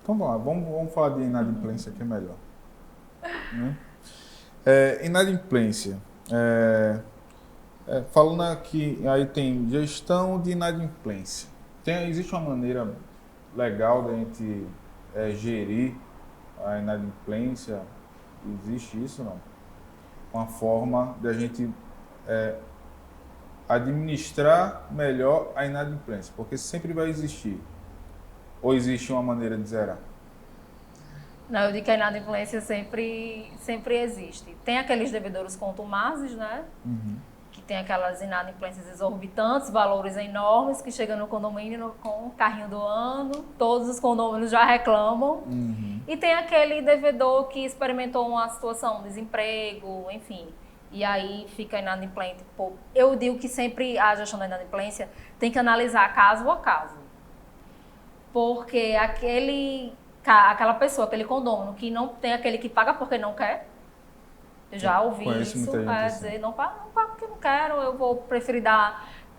Então vamos lá, vamos falar de inadimplência que é melhor. Né? Inadimplência. Falando aqui, aí tem gestão de inadimplência. Existe uma maneira legal da gente gerir a inadimplência? Existe isso não? Uma forma de a gente administrar melhor a inadimplência, porque sempre vai existir. Ou existe uma maneira de zerar? Não, eu digo que a inadimplência sempre existe. Tem aqueles devedores contumazes, né? Uhum. Que tem aquelas inadimplências exorbitantes, valores enormes, que chegam no condomínio com o carrinho do ano, todos os condôminos já reclamam. Uhum. E tem aquele devedor que experimentou uma situação, desemprego, enfim, e aí fica inadimplente. Pô, eu digo que sempre a gestão da inadimplência tem que analisar caso a caso. Porque aquela pessoa, aquele condômino que não tem aquele que paga porque não quer, eu já ouvi Conheço isso, muita gente assim. dizer, não pago porque eu não quero,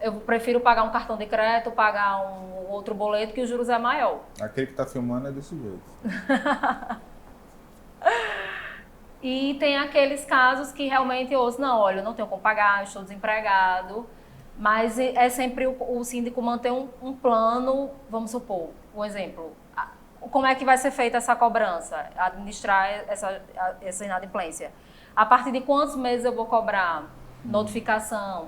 eu prefiro pagar um cartão de crédito, pagar um outro boleto que os juros é maior. Aquele que está filmando é desse jeito. E tem aqueles casos que realmente ouço, não, olha, eu não tenho como pagar, estou desempregado, mas é sempre o síndico manter um plano, vamos supor, um exemplo, como é que vai ser feita essa cobrança, administrar essa inadimplência. A partir de quantos meses eu vou cobrar? Notificação.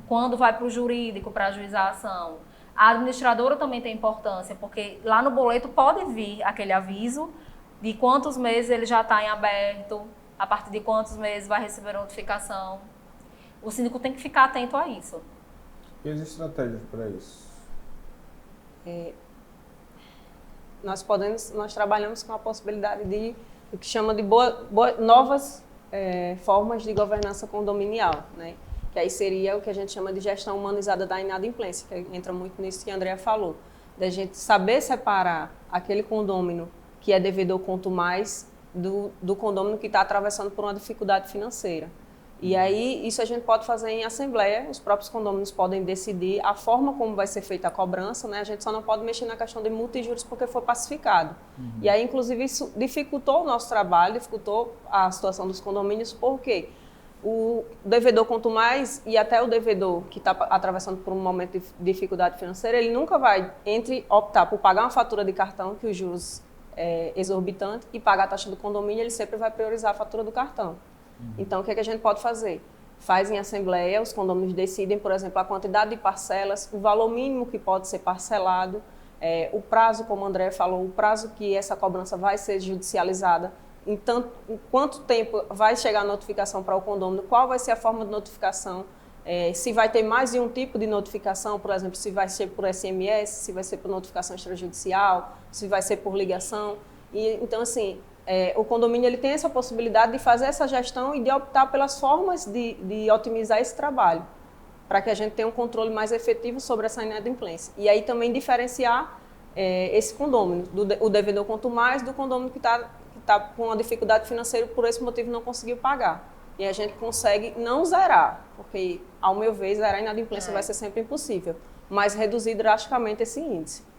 Quando vai para o jurídico para ajuizar a ação. A administradora também tem importância, porque lá no boleto pode vir aquele aviso de quantos meses ele já está em aberto, a partir de quantos meses vai receber a notificação. O síndico tem que ficar atento a isso. E existem estratégias para isso? Nós trabalhamos com a possibilidade de o que chama de novas formas de governança condominial, né? Que aí seria o que a gente chama de gestão humanizada da inadimplência, que entra muito nisso que a Andrea falou, da gente saber separar aquele condômino que é devedor contumaz do condômino que está atravessando por uma dificuldade financeira. E aí, isso a gente pode fazer em assembleia, os próprios condôminos podem decidir a forma como vai ser feita a cobrança, né? A gente só não pode mexer na questão de multa e juros porque foi pacificado. E aí, inclusive, isso dificultou o nosso trabalho, dificultou a situação dos condomínios, porque o devedor contumaz e até o devedor que está atravessando por um momento de dificuldade financeira, ele nunca vai optar por pagar uma fatura de cartão, que os juros é exorbitante, e pagar a taxa do condomínio, ele sempre vai priorizar a fatura do cartão. Então, o que a gente pode fazer? Faz em assembleia, os condôminos decidem, por exemplo, a quantidade de parcelas, o valor mínimo que pode ser parcelado, o prazo, como o André falou, o prazo que essa cobrança vai ser judicializada, em quanto tempo vai chegar a notificação para o condômino, qual vai ser a forma de notificação, se vai ter mais de um tipo de notificação, por exemplo, se vai ser por SMS, se vai ser por notificação extrajudicial, se vai ser por ligação. E, então, assim, o condomínio ele tem essa possibilidade de fazer essa gestão e de optar pelas formas de otimizar esse trabalho, para que a gente tenha um controle mais efetivo sobre essa inadimplência. E aí também diferenciar esse condômino, o devedor contumaz do condômino que está com uma dificuldade financeira por esse motivo não conseguiu pagar. E a gente consegue não zerar, porque, ao meu ver, zerar a inadimplência vai ser sempre impossível, mas reduzir drasticamente esse índice.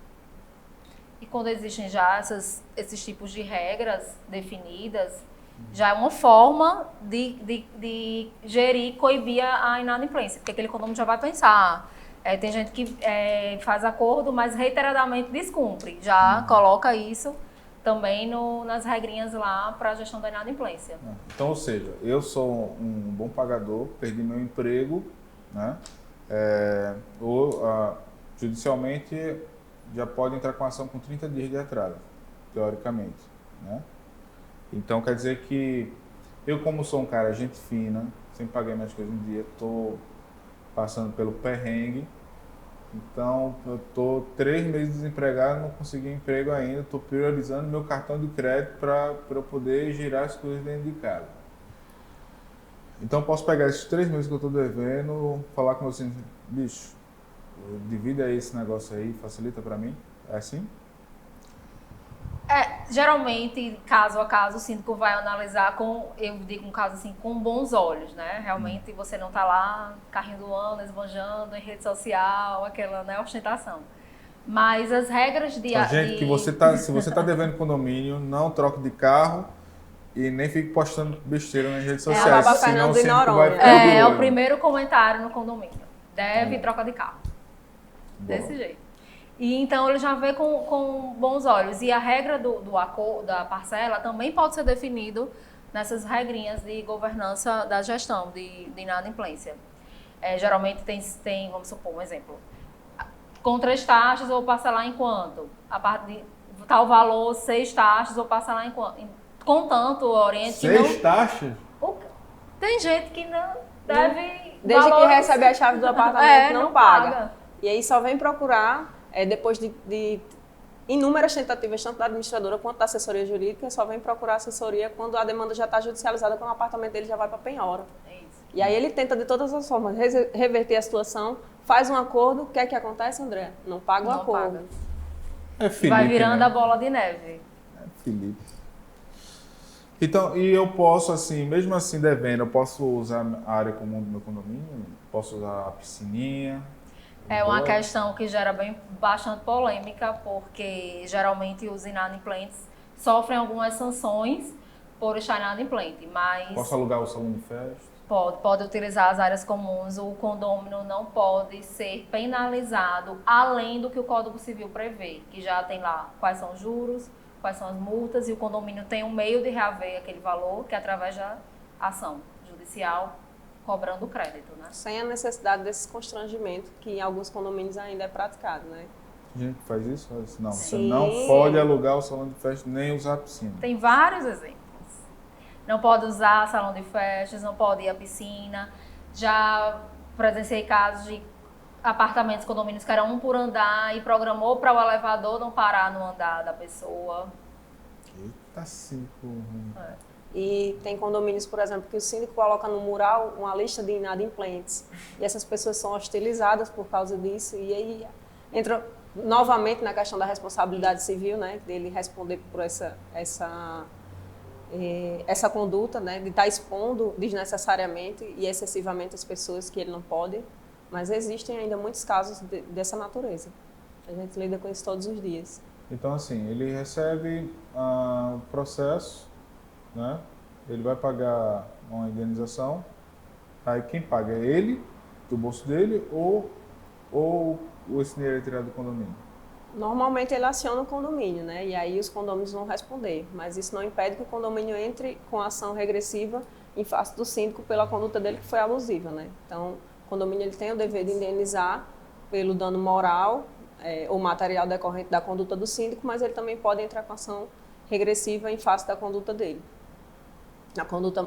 E quando existem já esses tipos de regras definidas, já é uma forma de gerir, coibir a inadimplência, porque aquele condomínio já vai pensar. Tem gente que faz acordo, mas reiteradamente descumpre. Já coloca isso também nas regrinhas lá para a gestão da inadimplência. Então, ou seja, eu sou um bom pagador, perdi meu emprego, né? Judicialmente já pode entrar com ação com 30 dias de atraso, teoricamente, né? Então quer dizer que eu, como sou um cara gente fina, sempre paguei minhas coisas um dia, estou passando pelo perrengue, então eu estou 3 meses desempregado, não consegui emprego ainda, estou priorizando meu cartão de crédito para eu poder girar as coisas dentro de casa. Então eu posso pegar esses 3 meses que eu estou devendo, falar com você, bicho, divide aí esse negócio aí, facilita para mim, é assim? Geralmente, caso a caso, o síndico vai analisar eu digo um caso assim, com bons olhos, né? Realmente você não está lá, carrinho do ano, esbanjando em rede social, aquela, né, ostentação. Mas as regras de... Gente, que você tá, se você está devendo condomínio, não troque de carro e nem fique postando besteira nas redes sociais. Baba Senão Fernando o de síndico Noronha. vai ficar de É o olho. primeiro comentário no condomínio. Deve troca de carro. Boa. Desse jeito. E então ele já vê com bons olhos. E a regra do acordo, da parcela também pode ser definido nessas regrinhas de governança da gestão de inadimplência. Geralmente tem, vamos supor, um exemplo. Com 3 taxas, vou parcelar em quanto? A parte de tal valor, 6 taxas, vou parcelar em quanto? Contanto, oriente. 6 taxas? Tem gente que não deve... Desde valores- que recebe a chave do apartamento, não paga. paga. E aí só vem procurar, depois de inúmeras tentativas, tanto da administradora quanto da assessoria jurídica, só vem procurar assessoria quando a demanda já está judicializada, quando o apartamento dele já vai para penhora. É isso. E aí ele tenta de todas as formas reverter a situação, faz um acordo, o que é que acontece, André? Não paga o Não acordo. paga. É Felipe, Vai virando né? a bola de neve. É Felipe. Então, e eu posso, assim, mesmo assim devendo, eu posso usar a área comum do meu condomínio? Posso usar a piscininha? É uma Pode? questão que gera bastante polêmica, porque geralmente os inadimplentes sofrem algumas sanções por estar inadimplente, mas Posso alugar o salão de festa? pode utilizar as áreas comuns. O condômino não pode ser penalizado além do que o Código Civil prevê, que já tem lá quais são os juros, quais são as multas, e o condomínio tem um meio de reaver aquele valor, que é através da ação judicial, cobrando o crédito, né? Sem a necessidade desse constrangimento que em alguns condomínios ainda é praticado, né? Gente que faz isso? Faz isso. Não, você Sim. não pode alugar o salão de festa nem usar a piscina. Tem vários exemplos. Não pode usar salão de festas, não pode ir à piscina. Já presenciei casos de apartamentos, condomínios que eram um por andar e programou para o elevador não parar no andar da pessoa. Eita, 5. E tem condomínios, por exemplo, que o síndico coloca no mural uma lista de inadimplentes. E essas pessoas são hostilizadas por causa disso. E aí entra novamente na questão da responsabilidade civil, né? Dele responder por essa conduta, né? De estar expondo desnecessariamente e excessivamente as pessoas que ele não pode. Mas existem ainda muitos casos dessa natureza. A gente lida com isso todos os dias. Então, assim, ele recebe o processo, né? Ele vai pagar uma indenização. Aí quem paga é ele, do bolso dele, ou esse dinheiro é tirado do condomínio? Normalmente ele aciona o condomínio, né? E aí os condôminos vão responder. Mas isso não impede que o condomínio entre com ação regressiva em face do síndico pela conduta dele que foi abusiva, né? Então, o condomínio ele tem o dever de indenizar pelo dano moral ou material decorrente da conduta do síndico, mas ele também pode entrar com ação regressiva em face da conduta dele.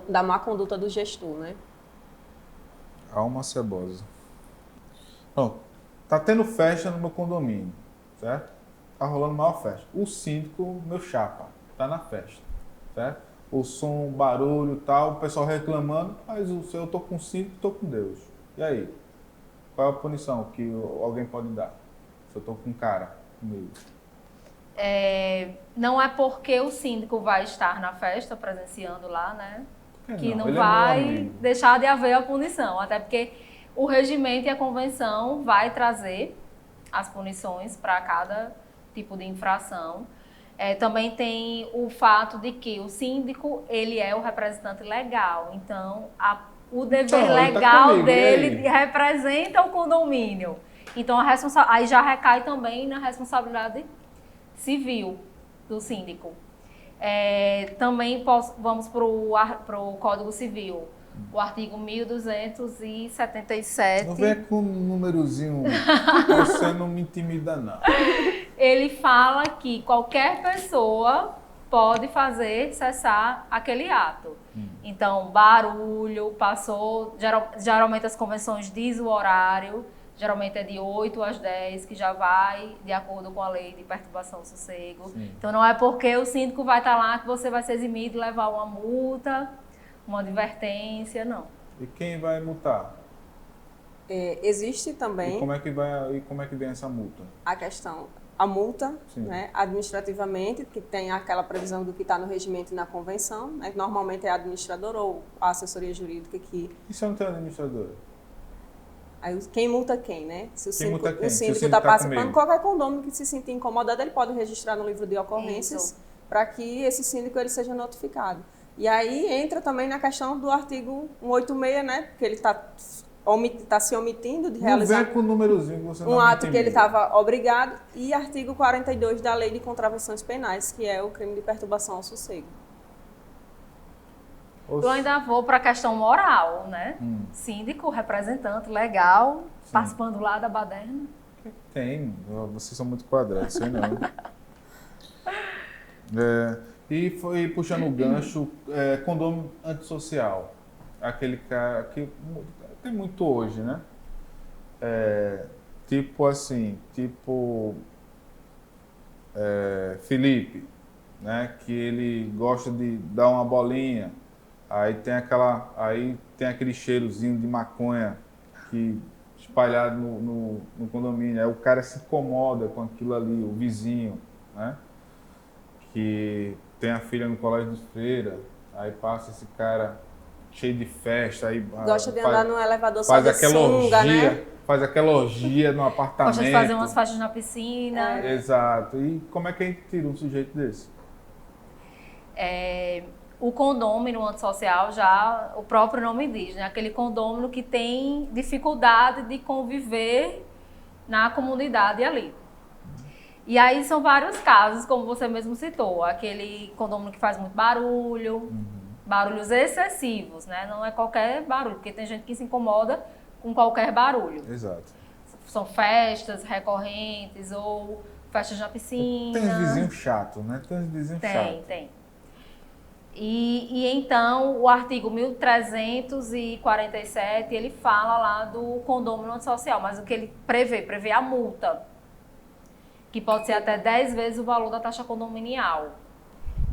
Da má conduta do gestor, né? Alma cebosa. Pronto. Tá tendo festa no meu condomínio, certo? Tá rolando maior festa. O síndico, meu chapa, tá na festa, certo? O som, barulho e tal, o pessoal reclamando, mas se eu tô com o síndico, tô com Deus. E aí? Qual é a punição que alguém pode dar? Se eu tô com um cara comigo? Não é porque o síndico vai estar na festa presenciando lá, né? Por Que não Ele é meu vai amigo. deixar de haver a punição. Até porque o regimento e a convenção vai trazer as punições para cada tipo de infração. Também tem o fato de que o síndico, ele é o representante legal. Então, o dever Então, ele tá legal comigo, e dele aí? representa o condomínio. Então, aí já recai também na responsabilidade civil do síndico. Também vamos para o Código Civil. O artigo 1277. Não vem com um númerozinho, você não me intimida, não. Ele fala que qualquer pessoa pode fazer cessar aquele ato. Então, barulho, passou... Geralmente as convenções dizem o horário, geralmente é de 8 às 10, que já vai de acordo com a lei de perturbação do sossego. Sim. Então, não é porque o síndico vai estar lá que você vai ser eximido e levar uma multa, uma advertência, não. E quem vai multar? Existe também E como é que vem essa multa? a questão, a multa, Sim. né, administrativamente, que tem aquela previsão do que está no regimento e na convenção, né, que normalmente é a administradora ou a assessoria jurídica que... E se eu não tenho administradora? Aí quem multa quem, né? Se o síndico multa quem? Se o está síndico tá participando, comigo. qualquer condômino que se sentir incomodado, ele pode registrar no livro de ocorrências para que esse síndico ele seja notificado. E aí entra também na questão do artigo 186, né? Porque ele está se omitindo de realizar Não vem com o númerozinho que você não um ato que entendeu. ele estava obrigado, e artigo 42 da Lei de Contravenções Penais, que é o crime de perturbação ao sossego. Eu ainda vou para a questão moral, né? Síndico, representante, legal, participando lá da baderna. Tem, vocês são muito quadrados, sei não. E foi puxando o gancho, condomínio antissocial. Aquele cara que tem muito hoje, né? Felipe, né? Que ele gosta de dar uma bolinha, aí tem aquele cheirozinho de maconha que espalhado no condomínio, aí o cara se incomoda com aquilo ali, o vizinho, né? Que tem a filha no colégio de freira, aí passa esse cara cheio de festa, aí Gosta de andar no elevador só faz de aquela sunga, orgia, né? faz aquela orgia no apartamento. Gosta de fazer umas faixas na piscina. Exato. E como é que a gente tira um sujeito desse? O condômino antissocial, já o próprio nome diz, né? Aquele condômino que tem dificuldade de conviver na comunidade ali. E aí são vários casos, como você mesmo citou, aquele condômino que faz muito barulho, barulhos excessivos, né? Não é qualquer barulho, porque tem gente que se incomoda com qualquer barulho. Exato. São festas recorrentes ou festas na piscina. Tem uns vizinhos chatos, né? Tem uns vizinhos chatos. Tem. E então o artigo 1347, ele fala lá do condômino antissocial, mas o que ele prevê a multa, que pode ser até 10 vezes o valor da taxa condominial.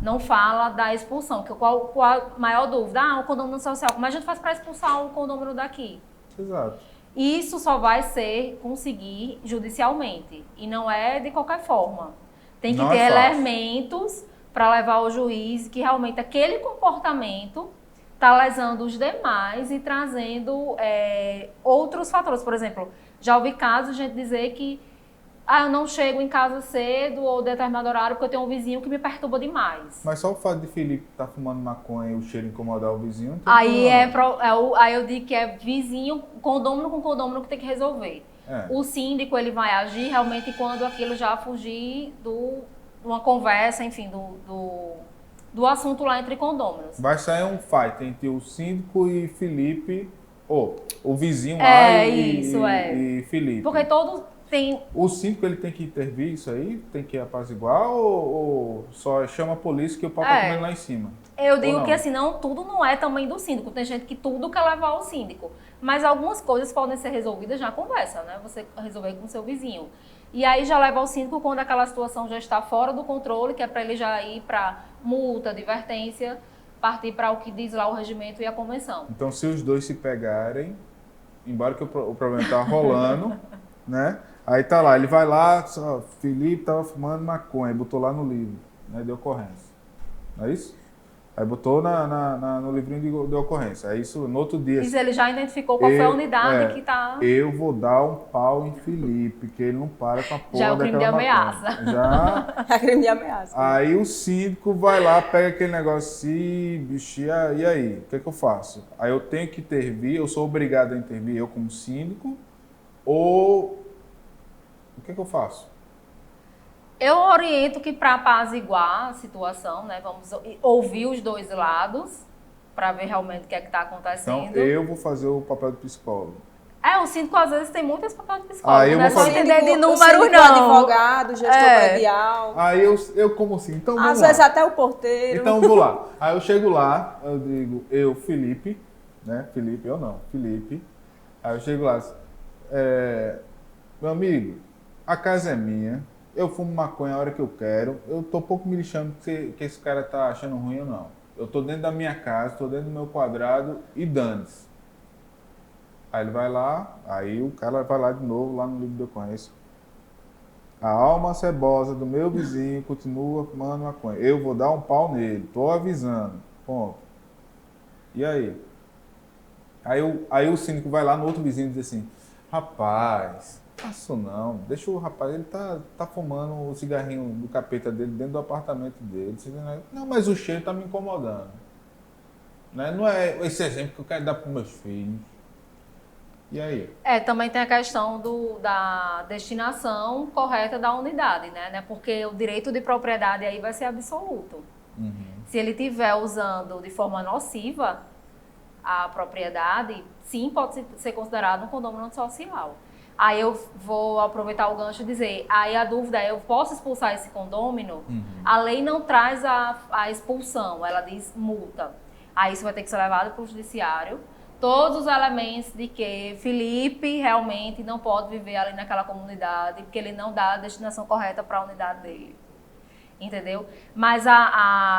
Não fala da expulsão, que qual a maior dúvida? O condômino social, como a gente faz para expulsar o condômino daqui? Exato. Isso só vai conseguir judicialmente, e não é de qualquer forma. Tem que ter elementos para levar ao juiz que realmente aquele comportamento está lesando os demais e trazendo outros fatores. Por exemplo, já ouvi casos de gente dizer que eu não chego em casa cedo ou determinado horário porque eu tenho um vizinho que me perturba demais. Mas só o fato de Felipe estar fumando maconha e o cheiro incomodar o vizinho... Não tem aí problema. Aí eu digo que é vizinho, condômino com condômino que tem que resolver. O síndico ele vai agir realmente quando aquilo já fugir de uma conversa, enfim, do assunto lá entre condôminos. Vai sair um fight entre o síndico e Felipe, ou o vizinho lá e Felipe. Porque todos têm... O síndico ele tem que intervir isso aí? Tem que apaziguar ou só chama a polícia que o pau tá comendo lá em cima? Eu digo que assim, tudo não é também do síndico. Tem gente que tudo quer levar ao síndico. Mas algumas coisas podem ser resolvidas na conversa, né? Você resolver com o seu vizinho. E aí já leva ao síndico quando aquela situação já está fora do controle, que é para ele já ir para multa, advertência, partir para o que diz lá o regimento e a convenção. Então, se os dois se pegarem, embora que o problema tá rolando, né? Aí tá lá, ele vai lá, Felipe tava fumando maconha, botou lá no livro, né, de ocorrência. Não é isso? Aí botou no livrinho de ocorrência. Aí isso, no outro dia... Isso ele já identificou qual foi a unidade que tá... Eu vou dar um pau em Felipe, que ele não para com a porra já é o crime de ameaça. Já... É crime de ameaça. Aí o síndico vai lá, pega aquele negócio assim, bicho, e aí? O que é que eu faço? Aí eu tenho que intervir, eu sou obrigado a intervir, eu como síndico, ou... O que é que eu faço? Eu oriento que para apaziguar a situação, né, vamos ouvir os dois lados para ver realmente o que é que está acontecendo. Então, eu vou fazer o papel do psicólogo. O síndico às vezes tem muitas papéis de psicólogo, eu não é vou só fazer... entender de números, síndico, não. Advogado, gestor predial. Aí eu como assim? Então vamos Às lá. vezes até o porteiro. Então vou lá. Aí eu chego lá, eu digo, Felipe, né? Felipe, eu não, Felipe. Aí eu chego lá, meu amigo, a casa é minha. Eu fumo maconha a hora que eu quero. Eu tô pouco me lixando que esse cara tá achando ruim ou não. Eu tô dentro da minha casa, tô dentro do meu quadrado e dane-se. Aí ele vai lá, aí o cara vai lá de novo, lá no livro de ocorrência. A alma cebosa do meu vizinho continua fumando maconha. Eu vou dar um pau nele, tô avisando. Ponto. E aí? Aí o síndico vai lá no outro vizinho e diz assim, Rapaz, faço não. Deixa o rapaz, ele tá fumando o cigarrinho do capeta dele dentro do apartamento dele. Não, mas o cheiro tá me incomodando. Né? Não é esse exemplo que eu quero dar para meus filhos. E aí? Também tem a questão da destinação correta da unidade, né? Porque o direito de propriedade aí vai ser absoluto. Se ele estiver usando de forma nociva a propriedade, sim, pode ser considerado um condomínio social. Aí eu vou aproveitar o gancho e dizer, aí a dúvida é, eu posso expulsar esse condômino? A lei não traz a expulsão, ela diz multa. Aí isso vai ter que ser levado para o judiciário. Todos os elementos de que Felipe realmente não pode viver ali naquela comunidade, porque ele não dá a destinação correta para a unidade dele. Entendeu? Mas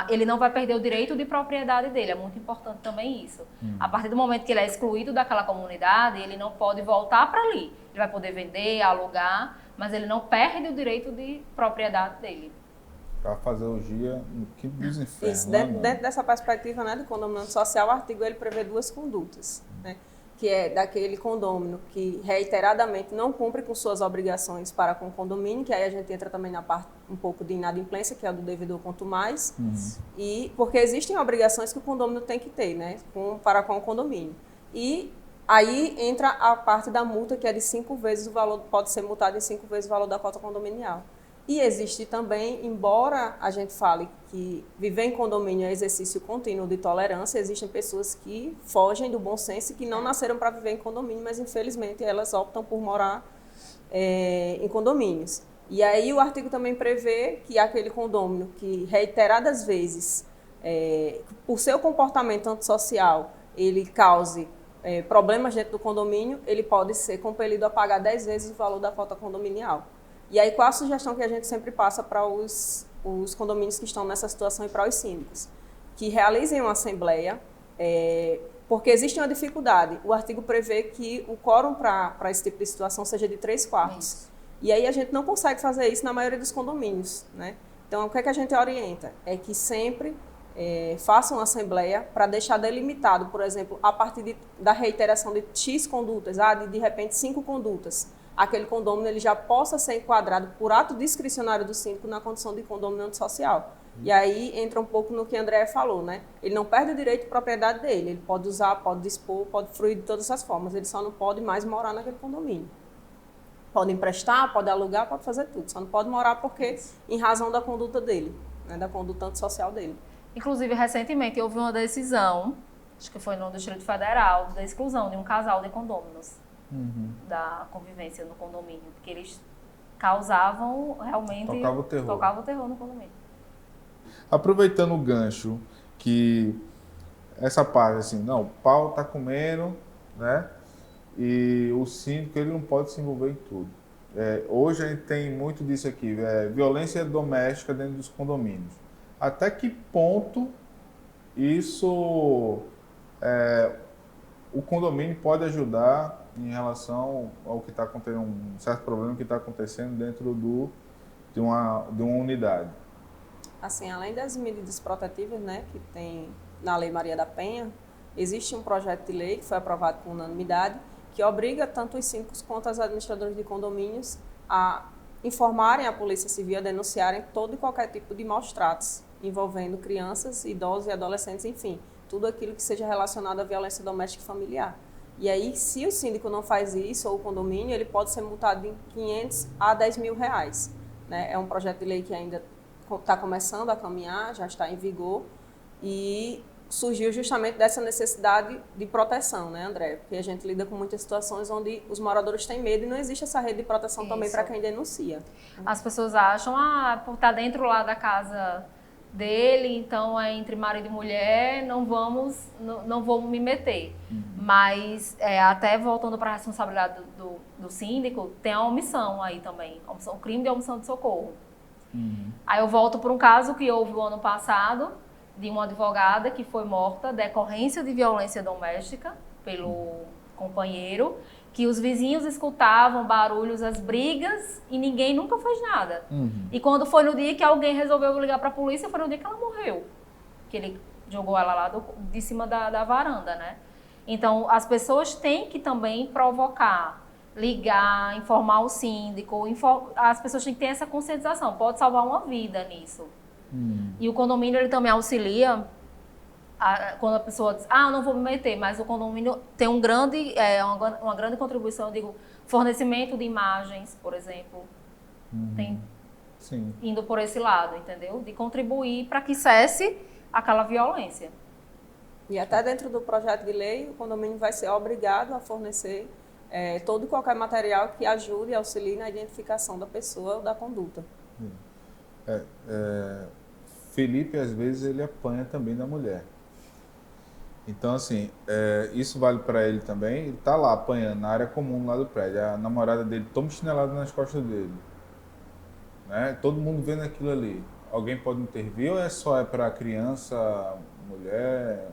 ele não vai perder o direito de propriedade dele, é muito importante também isso. A partir do momento que ele é excluído daquela comunidade, ele não pode voltar para ali. Ele vai poder vender, alugar, mas ele não perde o direito de propriedade dele. Para fazer orgia no quinto dos infernos. Isso, dentro dessa perspectiva, né, do condomínio social, o artigo ele prevê duas condutas, né, que é daquele condômino que reiteradamente não cumpre com suas obrigações para com o condomínio, que aí a gente entra também na parte um pouco de inadimplência, que é o do devedor quanto mais, e porque existem obrigações que o condomínio tem que ter, né, para com o condomínio. E aí entra a parte da multa, que é de 5 vezes o valor, pode ser multado em 5 vezes o valor da cota condominial. E existe também, embora a gente fale que viver em condomínio é exercício contínuo de tolerância, existem pessoas que fogem do bom senso e que não nasceram para viver em condomínio, mas infelizmente elas optam por morar em condomínios. E aí o artigo também prevê que aquele condômino que reiteradas vezes, por seu comportamento antissocial, ele cause problemas dentro do condomínio, ele pode ser compelido a pagar 10 vezes o valor da cota condominial. E aí, qual a sugestão que a gente sempre passa para os condomínios que estão nessa situação e para os síndicos? Que realizem uma assembleia, porque existe uma dificuldade. O artigo prevê que o quórum para esse tipo de situação seja de 3/4. Isso. E aí a gente não consegue fazer isso na maioria dos condomínios, né? Então, o que é que a gente orienta? É que sempre façam uma assembleia para deixar delimitado, por exemplo, a partir da reiteração de X condutas, de repente 5 condutas, aquele condômino ele já possa ser enquadrado por ato discricionário do síndico na condição de condômino antissocial. E aí entra um pouco no que a Andréa falou, né? Ele não perde o direito de propriedade dele, ele pode usar, pode dispor, pode fruir de todas essas formas, ele só não pode mais morar naquele condomínio. Pode emprestar, pode alugar, pode fazer tudo, só não pode morar porque, em razão da conduta dele, né? Da conduta antissocial dele. Inclusive, recentemente houve uma decisão, acho que foi no Distrito Federal, da exclusão de um casal de condôminos. Da convivência no condomínio, porque eles causavam realmente... Tocava o terror no condomínio. Aproveitando o gancho, que essa parte assim, não, o pau tá comendo, né? E o síndico, ele não pode se envolver em tudo. Hoje a gente tem muito disso aqui, violência doméstica dentro dos condomínios. Até que ponto isso... o condomínio pode ajudar em relação ao que está acontecendo, um certo problema que está acontecendo dentro de uma unidade? Assim, além das medidas protetivas, né, que tem na Lei Maria da Penha, existe um projeto de lei que foi aprovado por unanimidade que obriga tanto os síndicos quanto os administradores de condomínios a informarem a Polícia Civil, a denunciarem todo e qualquer tipo de maus-tratos envolvendo crianças, idosos e adolescentes, enfim, tudo aquilo que seja relacionado à violência doméstica e familiar. E aí, se o síndico não faz isso, ou o condomínio, ele pode ser multado em 500 a 10 mil reais. Né? É um projeto de lei que ainda está começando a caminhar, já está em vigor, e surgiu justamente dessa necessidade de proteção, né, André? Porque a gente lida com muitas situações onde os moradores têm medo e não existe essa rede de proteção também para quem denuncia. As pessoas acham, por estar dentro lá da casa dele, então é entre marido e mulher, não vou me meter. Mas até voltando para a responsabilidade do síndico, tem a omissão aí também, o crime de omissão de socorro. Aí eu volto para um caso que houve o ano passado, de uma advogada que foi morta decorrência de violência doméstica pelo companheiro, que os vizinhos escutavam barulhos, as brigas, e ninguém nunca fez nada. E quando foi no dia que alguém resolveu ligar para a polícia, foi no dia que ela morreu. Que ele jogou ela lá de cima da varanda, né? Então, as pessoas têm que também provocar ligar, informar o síndico, as pessoas têm que ter essa conscientização, pode salvar uma vida nisso. E o condomínio ele também auxilia quando a pessoa diz, eu não vou me meter, mas o condomínio tem uma grande contribuição, eu digo, fornecimento de imagens, por exemplo, tem Sim. indo por esse lado, entendeu? De contribuir para que cesse aquela violência. E até dentro do projeto de lei, o condomínio vai ser obrigado a fornecer todo e qualquer material que ajude e auxilie na identificação da pessoa ou da conduta. Felipe, às vezes, ele apanha também da mulher. Então, assim, isso vale para ele também. Ele tá lá apanhando na área comum lá do prédio. A namorada dele toma chinelada nas costas dele. Né? Todo mundo vendo aquilo ali. Alguém pode intervir ou só para criança, mulher?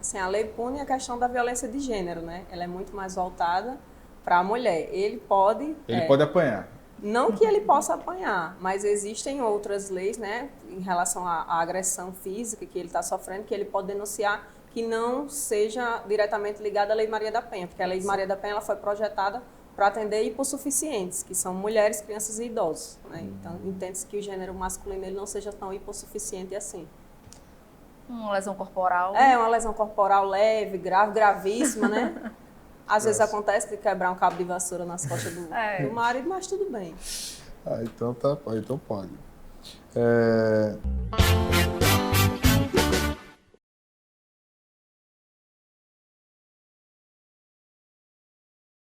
Assim, a lei pune a questão da violência de gênero, né? Ela é muito mais voltada para a mulher. Ele pode apanhar. Não que ele possa apanhar, mas existem outras leis, né, em relação à agressão física que ele está sofrendo, que ele pode denunciar, que não seja diretamente ligada à Lei Maria da Penha, porque a Lei Maria da Penha ela foi projetada para atender hipossuficientes, que são mulheres, crianças e idosos. Né? Então, entende-se que o gênero masculino ele não seja tão hipossuficiente assim. Uma lesão corporal. Uma lesão corporal leve, grave, gravíssima, né? Às vezes acontece de quebrar um cabo de vassoura nas costas do marido, mas tudo bem. Então tá, então pode.